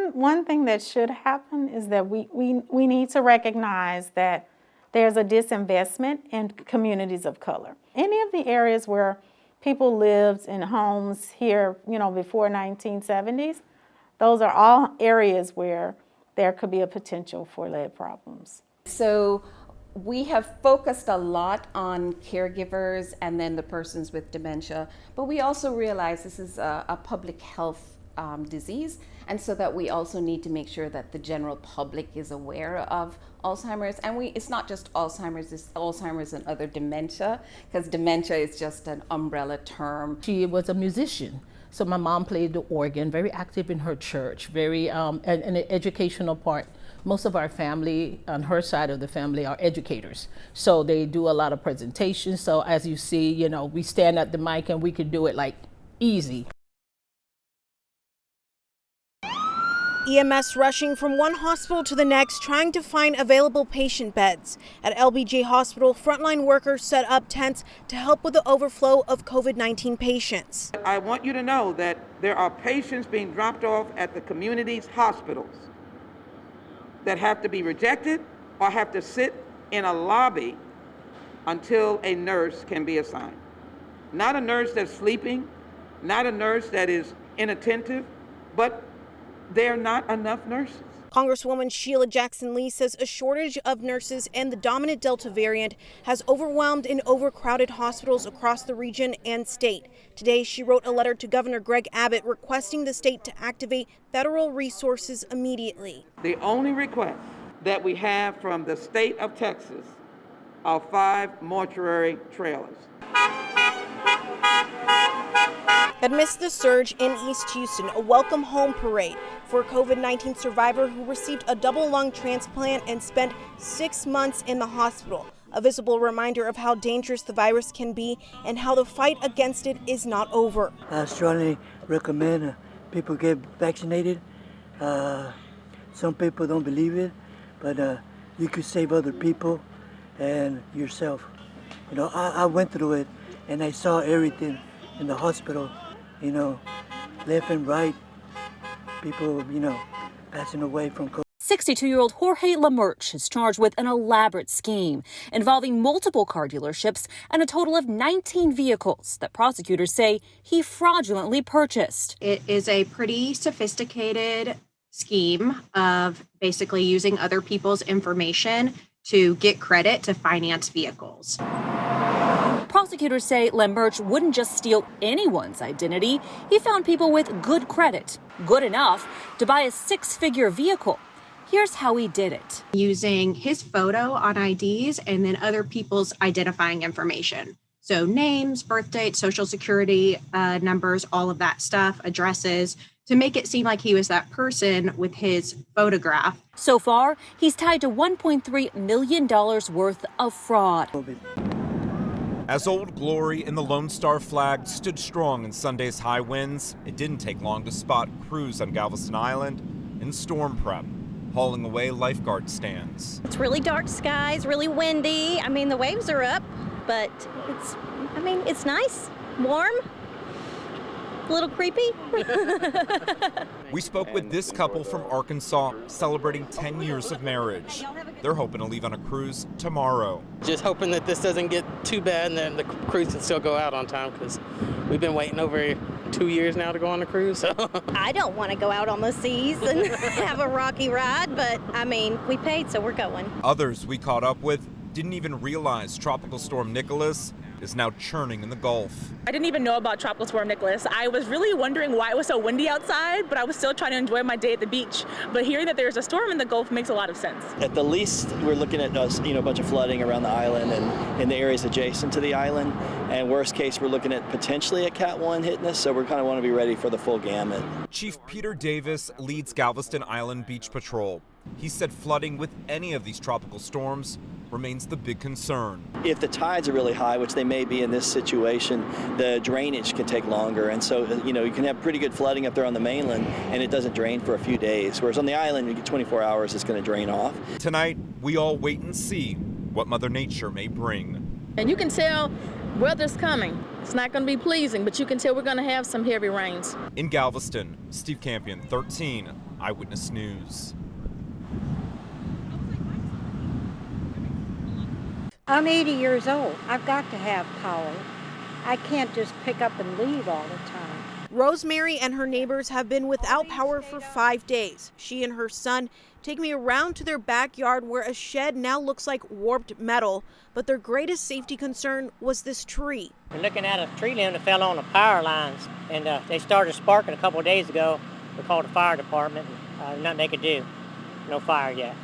One thing that should happen is that we need to recognize that there's a disinvestment in communities of color. Any of the areas where people lived in homes here, before 1970s, those are all areas where there could be a potential for lead problems. So we have focused a lot on caregivers and then the persons with dementia, but we also realize this is a public health disease, and so that we also need to make sure that the general public is aware of Alzheimer's. And it's not just Alzheimer's, it's Alzheimer's and other dementia, because dementia is just an umbrella term. She was a musician. So my mom played the organ, very active in her church, very and the educational part. Most of our family on her side of the family are educators. So they do a lot of presentations. So as you see, we stand at the mic and we could do it like easy. EMS rushing from one hospital to the next, trying to find available patient beds. At LBJ Hospital, frontline workers set up tents to help with the overflow of COVID-19 patients. I want you to know that there are patients being dropped off at the community's hospitals that have to be rejected or have to sit in a lobby until a nurse can be assigned. Not a nurse that's sleeping, not a nurse that is inattentive, but there are not enough nurses. Congresswoman Sheila Jackson Lee says a shortage of nurses and the dominant Delta variant has overwhelmed and overcrowded hospitals across the region and state. Today, she wrote a letter to Governor Greg Abbott requesting the state to activate federal resources immediately. The only request that we have from the state of Texas are 5 mortuary trailers. Amidst the surge in East Houston, a welcome home parade for a COVID-19 survivor who received a double lung transplant and spent 6 months in the hospital. A visible reminder of how dangerous the virus can be and how the fight against it is not over. I strongly recommend people get vaccinated. Some people don't believe it, but you could save other people and yourself. I went through it and I saw everything in the hospital, left and right, people, passing away from COVID. 62-year-old Jorge Lamerch is charged with an elaborate scheme involving multiple car dealerships and a total of 19 vehicles that prosecutors say he fraudulently purchased. It is a pretty sophisticated scheme of basically using other people's information to get credit to finance vehicles. Prosecutors say Lamerch wouldn't just steal anyone's identity. He found people with good credit, good enough to buy a 6-figure vehicle. Here's how he did it. Using his photo on IDs and then other people's identifying information. So names, birth dates, social security numbers, all of that stuff, addresses, to make it seem like he was that person with his photograph. So far, he's tied to $1.3 million worth of fraud. As Old Glory and the Lone Star flag stood strong in Sunday's high winds, it didn't take long to spot crews on Galveston Island in storm prep, hauling away lifeguard stands. It's really dark skies, really windy. The waves are up, but it's nice, warm, a little creepy. We spoke with this couple from Arkansas celebrating 10 years of marriage. They're hoping to leave on a cruise tomorrow. Just hoping that this doesn't get too bad and then the cruise can still go out on time, because we've been waiting over 2 years now to go on a cruise. So. I don't want to go out on the seas and have a rocky ride, but we paid, so we're going. Others we caught up with didn't even realize Tropical Storm Nicholas is now churning in the Gulf. I didn't even know about Tropical Storm Nicholas. I was really wondering why it was so windy outside, but I was still trying to enjoy my day at the beach. But hearing that there's a storm in the Gulf makes a lot of sense. At the least, we're looking at a bunch of flooding around the island and in the areas adjacent to the island. And worst case, we're looking at potentially a Cat 1 hitting us, so we kind of want to be ready for the full gamut. Chief Peter Davis leads Galveston Island Beach Patrol. He said flooding with any of these tropical storms remains the big concern. If the tides are really high, which they may be in this situation, the drainage can take longer. And so, you can have pretty good flooding up there on the mainland and it doesn't drain for a few days. Whereas on the island, you get 24 hours, it's going to drain off. Tonight, we all wait and see what Mother Nature may bring. And you can tell weather's coming. It's not going to be pleasing, but you can tell we're going to have some heavy rains. In Galveston, Steve Campion, 13 Eyewitness News. I'm 80 years old. I've got to have power. I can't just pick up and leave all the time. Rosemary and her neighbors have been without power for 5 days. She and her son take me around to their backyard where a shed now looks like warped metal, but their greatest safety concern was this tree. We're looking at a tree limb that fell on the power lines, and they started sparking a couple of days ago. We called the fire department, and nothing they could do. No fire yet.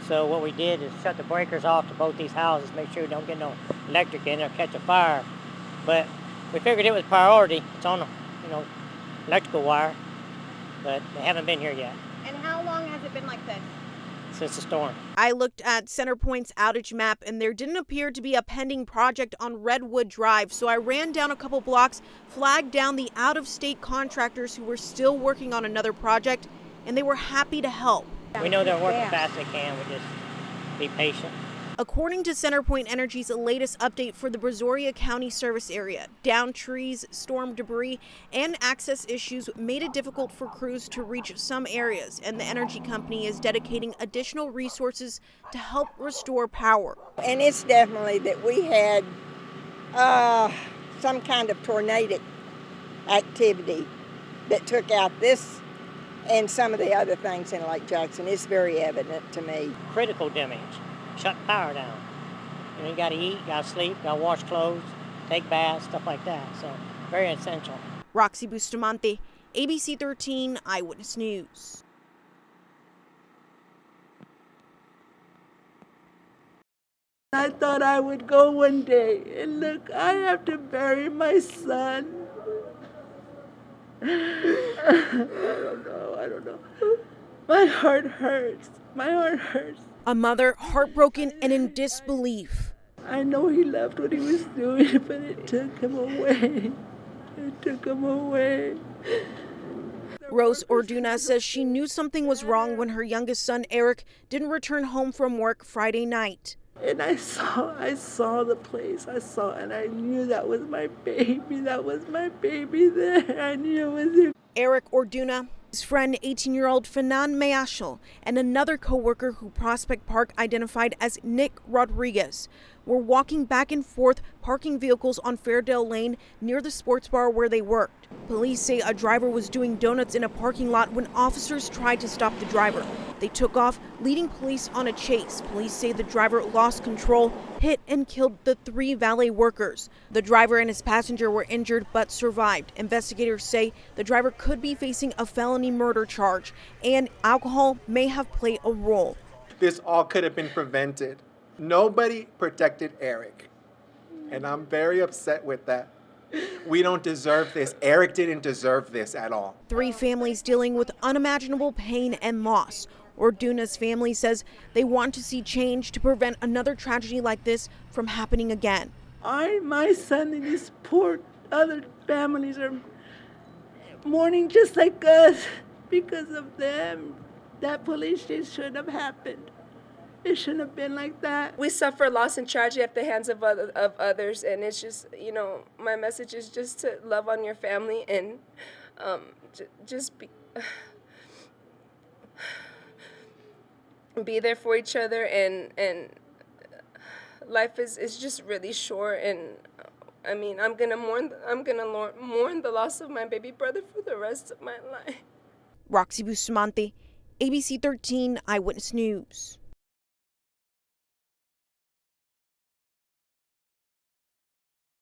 So what we did is shut the breakers off to both these houses, make sure we don't get no electric in there, catch a fire. But we figured it was priority. It's on the, electrical wire, but they haven't been here yet. And how long has it been like this? Since the storm. I looked at CenterPoint's outage map, and there didn't appear to be a pending project on Redwood Drive, so I ran down a couple blocks, flagged down the out-of-state contractors who were still working on another project, and they were happy to help. We know they're working fast as they can. We just be patient. According to CenterPoint Energy's latest update for the Brazoria County service area, downed trees, storm debris, and access issues made it difficult for crews to reach some areas, and the energy company is dedicating additional resources to help restore power. And it's definitely that we had some kind of tornadic activity that took out this and some of the other things in Lake Jackson. It's very evident to me. Critical damage. Shut power down. You got to eat, got to sleep, got to wash clothes, take baths, stuff like that. So very essential. Roxy Bustamante, ABC 13 Eyewitness News. I thought I would go one day, and look, I have to bury my son. I don't know. My heart hurts. My heart hurts. A mother heartbroken and in disbelief. I know he loved what he was doing, but it took him away. It took him away. Rose Orduna says she knew something was wrong when her youngest son, Eric, didn't return home from work Friday night. And I saw the place. And I knew that was my baby. That was my baby there. I knew it was him. Eric Orduna, his friend, 18-year-old Fanan Mayashel, and another co-worker who Prospect Park identified as Nick Rodriguez were walking back and forth, parking vehicles on Fairdale Lane near the sports bar where they worked. Police say a driver was doing donuts in a parking lot when officers tried to stop the driver. They took off, leading police on a chase. Police say the driver lost control, hit and killed the 3 valet workers. The driver and his passenger were injured but survived. Investigators say the driver could be facing a felony murder charge, and alcohol may have played a role. This all could have been prevented. Nobody protected Eric, and I'm very upset with that. We don't deserve this. Eric didn't deserve this at all. 3 families dealing with unimaginable pain and loss. Orduna's family says they want to see change to prevent another tragedy like this from happening again. My son and his poor other families are mourning just like us because of them. That police chase shouldn't have happened. It shouldn't have been like that. We suffer loss and tragedy at the hands of others, and it's just, my message is just to love on your family and just be there for each other, and life is just really short, and I'm gonna mourn the loss of my baby brother for the rest of my life. Roxy Bustamante, ABC 13 Eyewitness News.